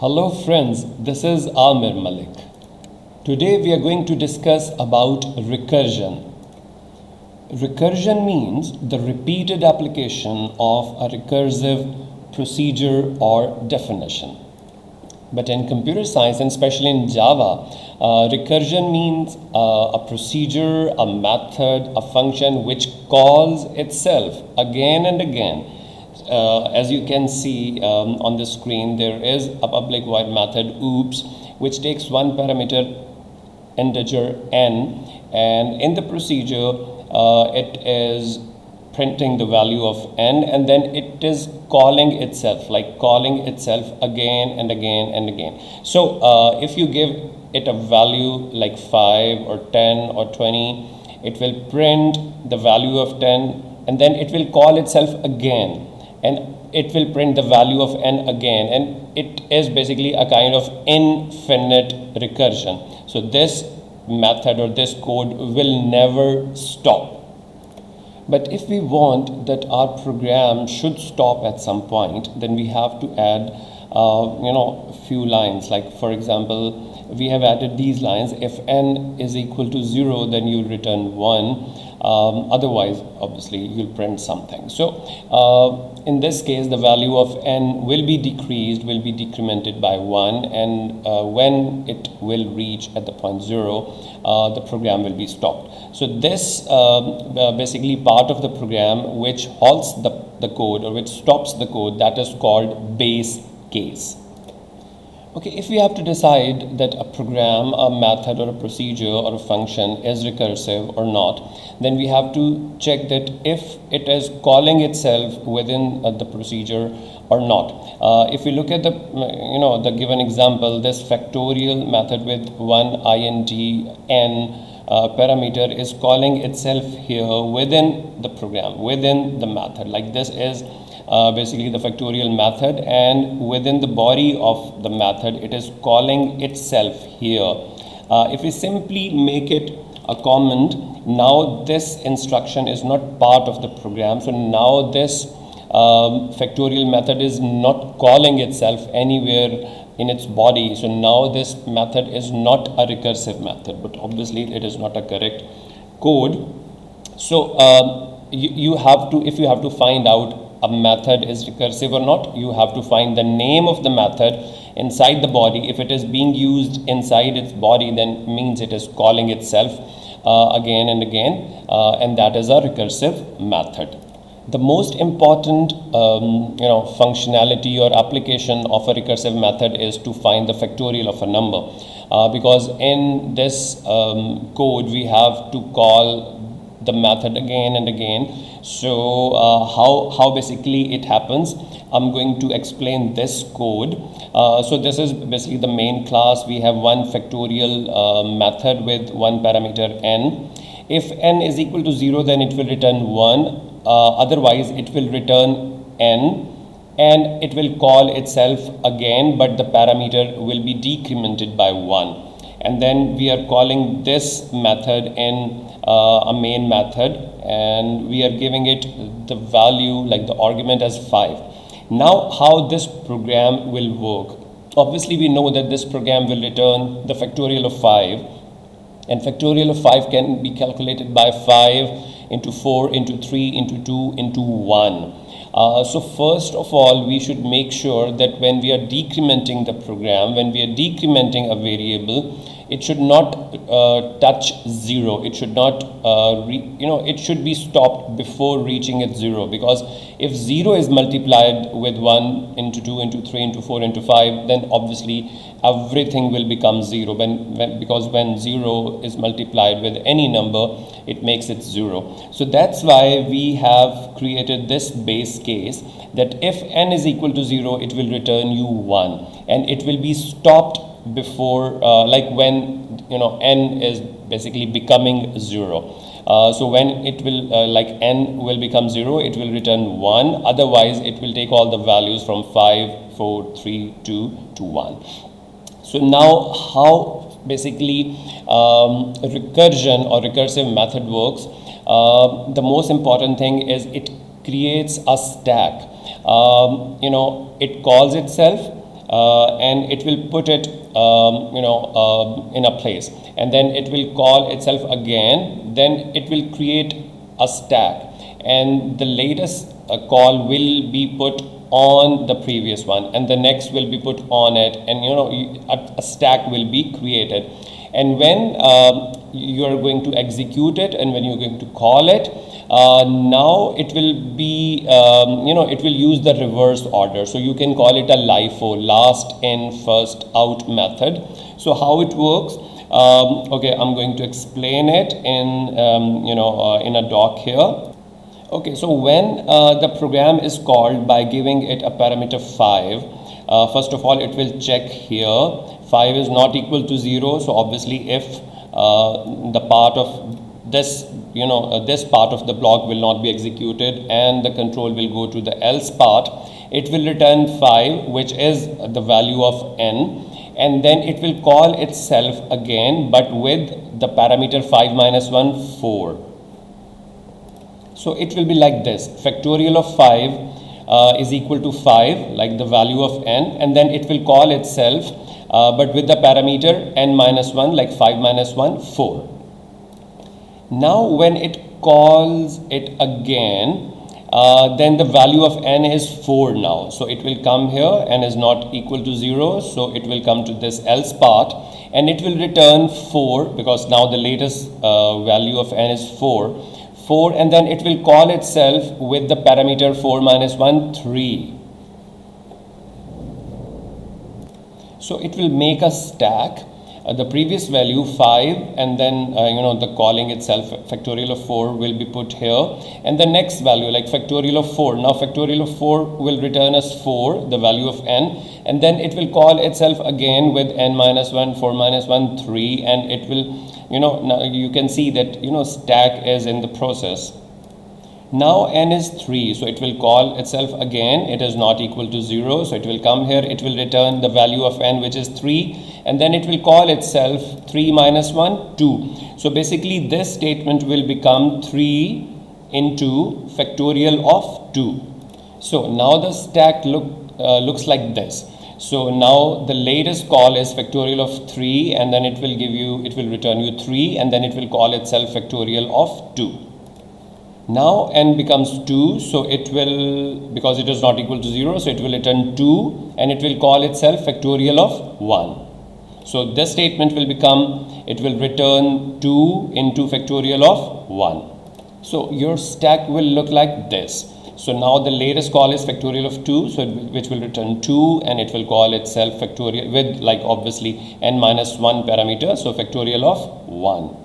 Hello friends, this is Amir Malik. Today we are going to discuss about recursion. Recursion means the repeated application of a recursive procedure or definition. But in computer science and especially in Java, recursion means a procedure, a method, a function which calls itself again and again. As you can see on the screen, there is a public void method oops, which takes one parameter integer n, and in the procedure it is printing the value of n, and then it is calling itself again and again and again. So if you give it a value like 5 or 10 or 20, it will print the value of 10, and then it will call itself again, and it will print the value of n again, and it is basically a kind of infinite recursion. So this method or this code will never stop. But if we want that our program should stop at some point, then we have to add a few lines. Like for example, we have added these lines: if n is equal to 0, then you return 1. Otherwise, obviously, you'll print something. So in this case, the value of n will be decremented by 1, and when it will reach at the point 0, the program will be stopped. So this basically part of the program which halts the code or which stops the code, that is called base case. Okay, if we have to decide that a program, a method or a procedure or a function is recursive or not, then we have to check that if it is calling itself within the procedure or not. If we look at the given example, this factorial method with one int n parameter is calling itself here within the program, within the method. Like this is basically the factorial method, and within the body of the method it is calling itself here. If we simply make it a comment, now this instruction is not part of the program, so now this factorial method is not calling itself anywhere in its body. So now this method is not a recursive method, but obviously it is not a correct code. So you have to, if you have to find out a method is recursive or not, you have to find the name of the method inside the body. If it is being used inside its body, then means it is calling itself again and again, and that is a recursive method. The most important functionality or application of a recursive method is to find the factorial of a number, because in this code we have to call the method again and again. So how basically it happens, I'm going to explain this code. So this is basically the main class. We have one factorial method with one parameter n. If n is equal to 0, then it will return 1. Otherwise it will return n, and it will call itself again, but the parameter will be decremented by 1. And then we are calling this method in a main method, and we are giving it the value, like the argument, as 5. Now how this program will work? Obviously we know that this program will return the factorial of 5, and factorial of 5 can be calculated by 5 into 4 into 3 into 2 into 1. So first of all, we should make sure that when we are decrementing the program, when we are decrementing a variable, it should not touch 0. It should not, it should be stopped before reaching its 0, because if 0 is multiplied with 1 into 2 into 3 into 4 into 5, then obviously everything will become 0. Because when 0 is multiplied with any number, it makes it 0. So that's why we have created this base case, that if n is equal to 0, it will return you 1, and it will be stopped before like when n is basically becoming 0. So when it will like n will become 0, it will return 1. Otherwise it will take all the values from 5, 4, 3, 2 to 1. So now how basically recursion or recursive method works? The most important thing is it creates a stack. It calls itself and it will put it in a place, and then it will call itself again. Then it will create a stack, and the latest call will be put on the previous one, and the next will be put on it, and a stack will be created. And when you are going to execute it, and when you're going to call it, now it will be it will use the reverse order. So you can call it a LIFO, last in first out method. So how it works, okay, I'm going to explain it in in a doc here. Okay, so when the program is called by giving it a parameter 5, first of all it will check here 5 is not equal to 0. So obviously if the part of this this part of the block will not be executed and the control will go to the else part, it will return 5, which is the value of n, and then it will call itself again, but with the parameter 5 minus 1, 4. So it will be like this: factorial of 5 is equal to 5, like the value of n, and then it will call itself but with the parameter n minus 1, like 5 minus 1, 4. Now when it calls it again, then the value of n is 4 now. So it will come here, n is not equal to 0, so it will come to this else part, and it will return 4, because now the latest value of n is 4, and then it will call itself with the parameter 4 minus 1, 3. So it will make a stack, the previous value 5, and then the calling itself, factorial of 4, will be put here, and the next value, like factorial of 4. Now factorial of 4 will return us 4, the value of n, and then it will call itself again with n minus 1, 4 minus 1, 3, and it will now you can see that stack is in the process. Now n is 3, so it will call itself again. It is not equal to 0, so it will come here, it will return the value of n, which is 3, and then it will call itself 3 minus 1, 2. So basically this statement will become 3 into factorial of 2. So now the stack looks like this. So now the latest call is factorial of 3, and then it will return you 3, and then it will call itself factorial of 2. Now n becomes 2, so it will, because it is not equal to 0, so it will return 2, and it will call itself factorial of 1. So this statement will become, it will return 2 into factorial of 1. So your stack will look like this. So now the latest call is factorial of 2, so which will return 2, and it will call itself factorial with, like, obviously n minus 1 parameter, so factorial of 1.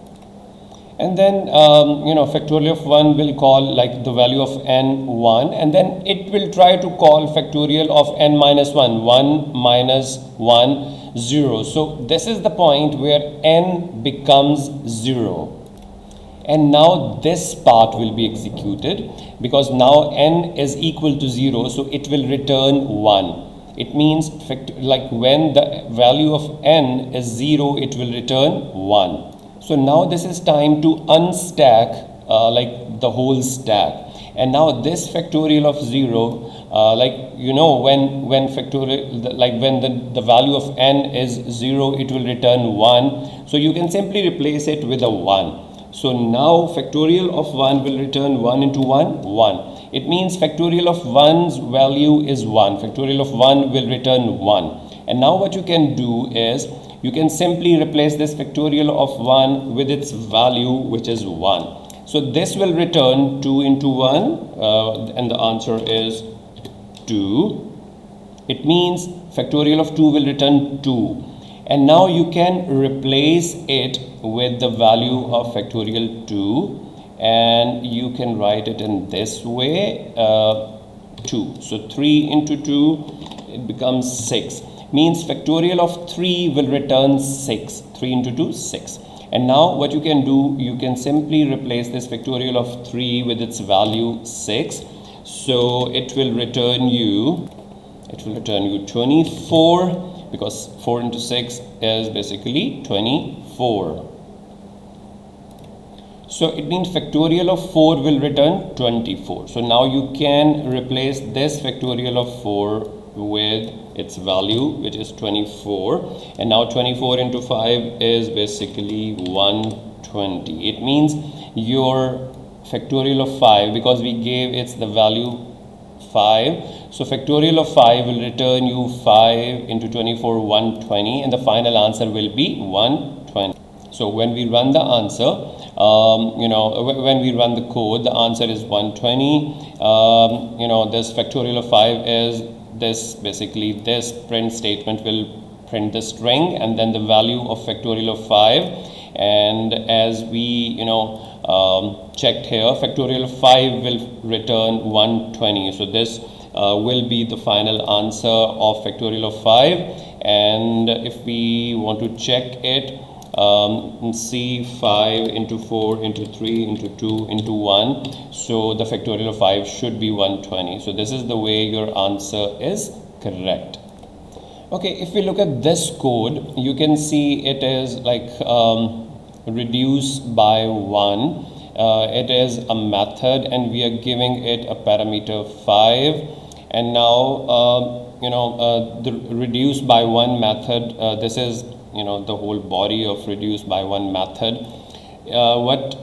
And then factorial of 1 will call, like, the value of n 1, and then it will try to call factorial of n minus 1, 1 minus 1, 0. So this is the point where n becomes 0. And now this part will be executed, because now n is equal to 0, so it will return 1. It means like when the value of n is 0, it will return 1. So now this is time to unstack like the whole stack. And now this factorial of 0, when factorial, like when the value of n is 0, it will return 1. So you can simply replace it with a 1. So now factorial of 1 will return 1 into 1, 1. It means factorial of 1's value is 1. Factorial of 1 will return 1. And now what you can do is, you can simply replace this factorial of 1 with its value, which is 1. So this will return 2 into 1, and the answer is 2. It means factorial of 2 will return 2. And now you can replace it with the value of factorial 2, and you can write it in this way, 2. So 3 into 2, it becomes 6. Means factorial of 3 will return 6. 3 into 2, 6. And now what you can do, you can simply replace this factorial of 3 with its value 6. So it will return you 24, because 4 into 6 is basically 24. So it means factorial of 4 will return 24. So now you can replace this factorial of 4 with its value, which is 24, and now 24 into 5 is basically 120. It means your factorial of 5, because we gave it's the value 5, so factorial of 5 will return you 5 into 24, 120, and the final answer will be 120. So when we run the answer, when we run the code, the answer is 120. This factorial of 5 is this, basically this print statement will print the string and then the value of factorial of 5, and as we checked here, factorial of 5 will return 120. So this will be the final answer of factorial of 5. And if we want to check it, see 5 into 4 into 3 into 2 into 1, so the factorial of 5 should be 120. So this is the way your answer is correct. Okay, if we look at this code, you can see it is like reduce by 1. It is a method and we are giving it a parameter 5, and now the reduce by 1 method, this is the whole body of reduce by 1 method. What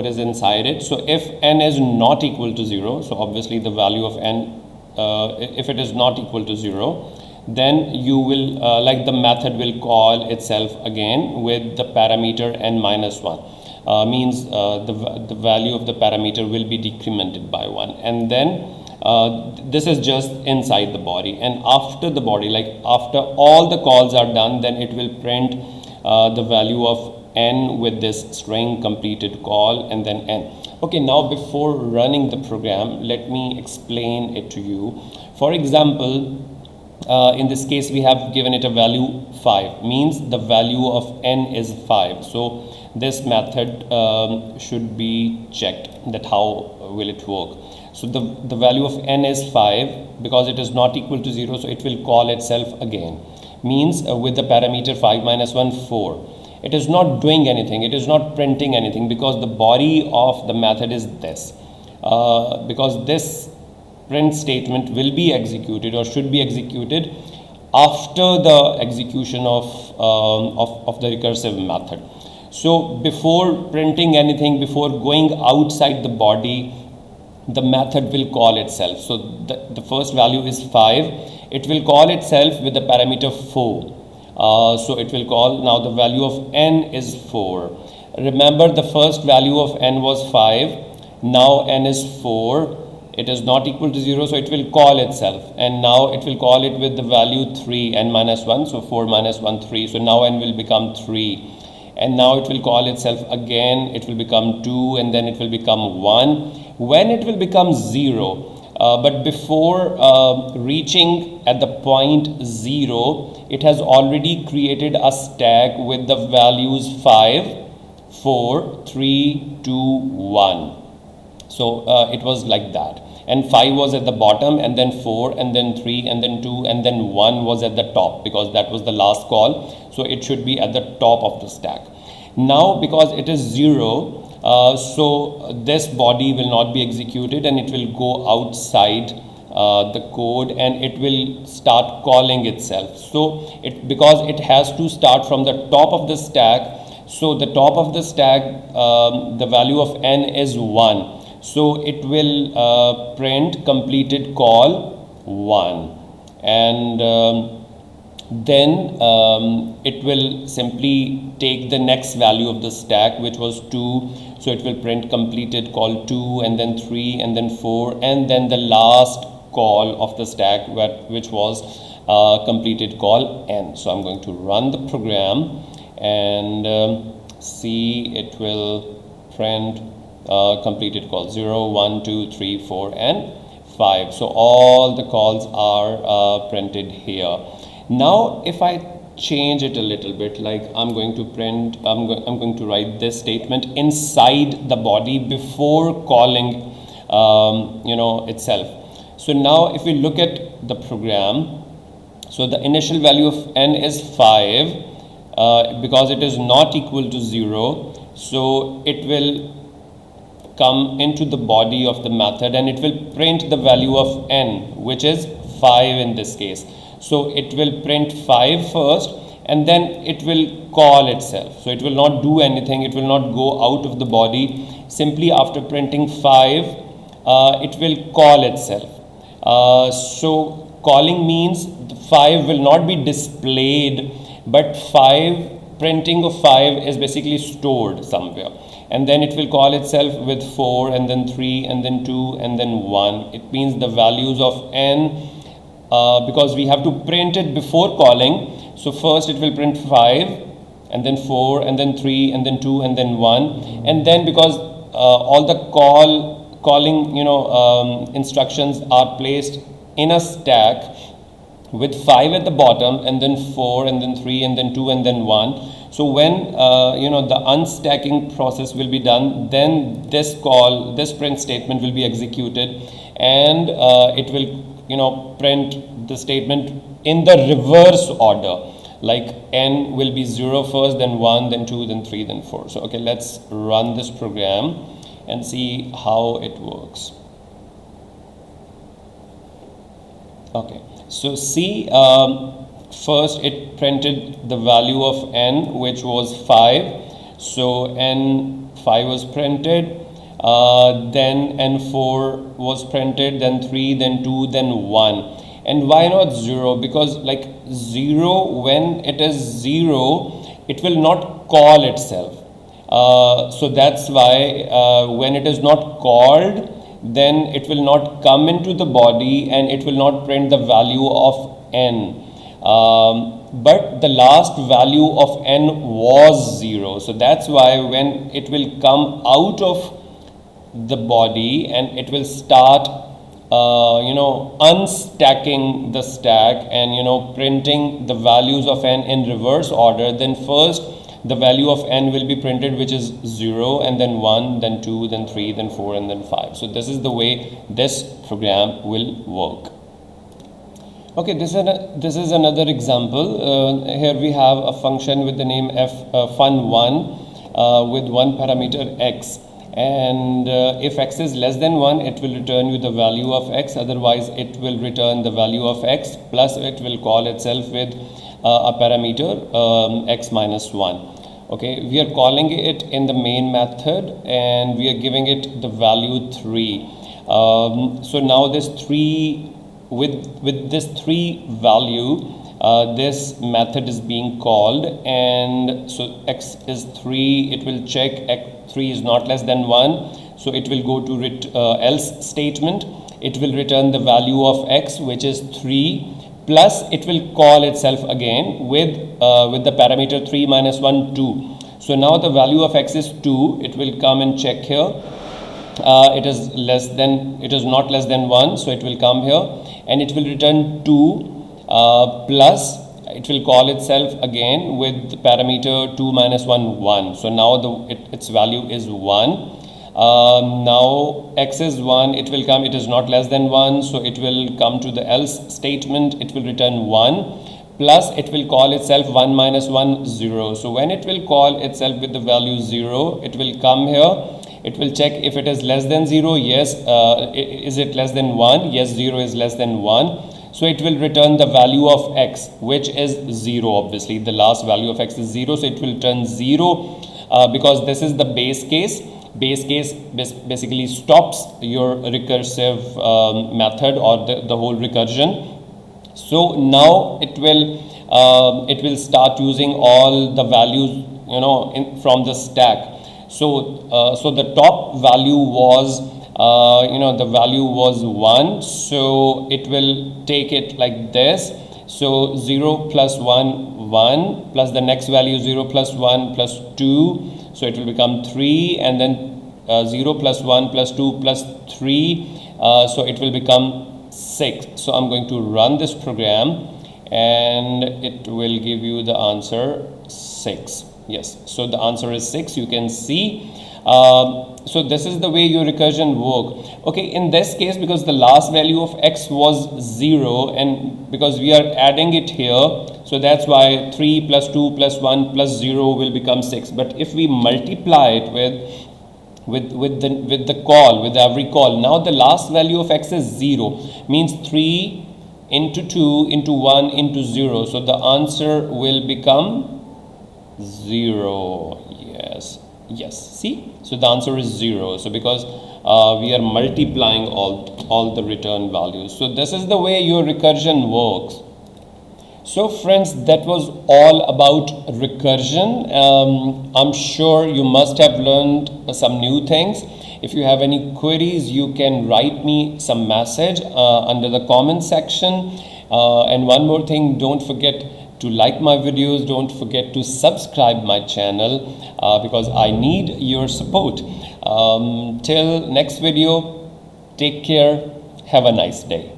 is inside it? So if n is not equal to 0, so obviously the value of n, if it is not equal to 0, then you will the method will call itself again with the parameter n minus 1. Means the value of the parameter will be decremented by 1, and then this is just inside the body, and after the body, after all the calls are done, then it will print the value of n with this string completed call and then n. Okay, now before running the program, let me explain it to you. For example, in this case we have given it a value 5, means the value of n is 5. So this method should be checked, that how will it work. So the value of n is 5, because it is not equal to 0, so it will call itself again, means with the parameter 5 minus 1, 4. It is not doing anything, it is not printing anything, because the body of the method is this, because this print statement will be executed or should be executed after the execution of the recursive method. So before printing anything, before going outside the body, the method will call itself. So the first value is 5. It will call itself with the parameter 4. So it will call, now the value of n is 4. Remember, the first value of n was 5. Now n is 4. It is not equal to 0, so it will call itself. And now it will call it with the value 3, n minus 1. So 4 minus 1, 3. So now n will become 3. And now it will call itself again. It will become 2, and then it will become 1. When it will become 0, but before reaching at the point 0, it has already created a stack with the values 5, 4, 3, 2, 1. So it was like that. And 5 was at the bottom, and then 4, and then 3, and then 2, and then 1 was at the top, because that was the last call. So it should be at the top of the stack. Now, because it is 0, so this body will not be executed, and it will go outside the code, and it will start calling itself. So because it has to start from the top of the stack, so the top of the stack, the value of n is 1. So it will print completed call 1, and then it will simply take the next value of the stack, which was 2. So it will print completed call 2, and then 3, and then 4, and then the last call of the stack, which was completed call n. So I'm going to run the program and see it will print completed call 0, 1, 2, 3, 4, and 5. So all the calls are printed here. Now if I change it a little bit, like I'm going to write this statement inside the body before calling itself. So now if we look at the program, so the initial value of n is 5, because it is not equal to 0, so it will come into the body of the method, and it will print the value of n, which is 5 in this case. So it will print 5 first, and then it will call itself. So it will not do anything, it will not go out of the body. Simply after printing 5, it will call itself. So calling means 5 will not be displayed, but printing of 5 is basically stored somewhere, and then it will call itself with 4 and then 3 and then 2 and then 1. It means the values of n, because we have to print it before calling. So first it will print 5 and then 4 and then 3 and then 2 and then 1, and then because all the calling instructions are placed in a stack with 5 at the bottom and then 4 and then 3 and then 2 and then 1. So when the unstacking process will be done, then this print statement will be executed, and it will print the statement in the reverse order, like n will be 0 first, then 1, then 2, then 3, then 4. So okay, let's run this program and see how it works. Okay, so see, first it printed the value of n, which was 5. So n5 was printed, then n4 was printed, then 3, then 2, then 1. And why not 0? Because like 0, when it is 0, it will not call itself. So that's why when it is not called, then it will not come into the body and it will not print the value of n. But the last value of n was 0. So that's why when it will come out of the body and it will start unstacking the stack and printing the values of n in reverse order, then first the value of n will be printed, which is 0, and then 1, then 2, then 3, then 4, and then 5. So this is the way this program will work. Okay, this is another example. Here we have a function with the name fun1 with one parameter x. And if x is less than 1, it will return you the value of x. Otherwise, it will return the value of x, plus it will call itself with a parameter x minus 1. Okay, we are calling it in the main method and we are giving it the value 3. So now this 3, with this 3 value, this method is being called, and so x is 3, it will check x3 is not less than 1, so it will go to else statement. It will return the value of x, which is 3, plus it will call itself again with the parameter 3 minus 1, 2. So now the value of x is 2. It will come and check here. It is not less than 1, so it will come here and it will return 2. Plus it will call itself again with the parameter 2 minus 1, 1. So now its value is 1. Now x is 1, it will come, it is not less than 1, so it will come to the else statement. It will return 1, plus it will call itself 1 minus 1, 0. So when it will call itself with the value 0, it will come here. It will check if it is less than 0. Yes. Is it less than 1? Yes, 0 is less than 1. So it will return the value of x, which is 0. Obviously, the last value of x is 0. So it will return 0 because this is the base case. Base case basically stops your recursive method or the whole recursion. So now it will start using all the values from the stack. So the top value was the value was 1, so it will take it like this. So 0 plus 1, 1, plus the next value 0 plus 1 plus 2, so it will become 3, and then 0 plus 1 plus 2 plus 3, so it will become 6. So I'm going to run this program and it will give you the answer 6. Yes, so the answer is 6, you can see. So this is the way your recursion work. Okay, in this case, because the last value of x was 0 and because we are adding it here, so that's why 3 plus 2 plus 1 plus 0 will become 6. But if we multiply it with the call, with every call, now the last value of x is 0, means 3 into 2 into 1 into 0. So the answer will become 0. Yes, see, so the answer is 0. So because we are multiplying all the return values. So this is the way your recursion works. So friends, that was all about recursion. I'm sure you must have learned some new things. If you have any queries, you can write me some message under the comment section. And one more thing, don't forget to like my videos. Don't forget to subscribe my channel because I need your support. Till next video, take care. Have a nice day.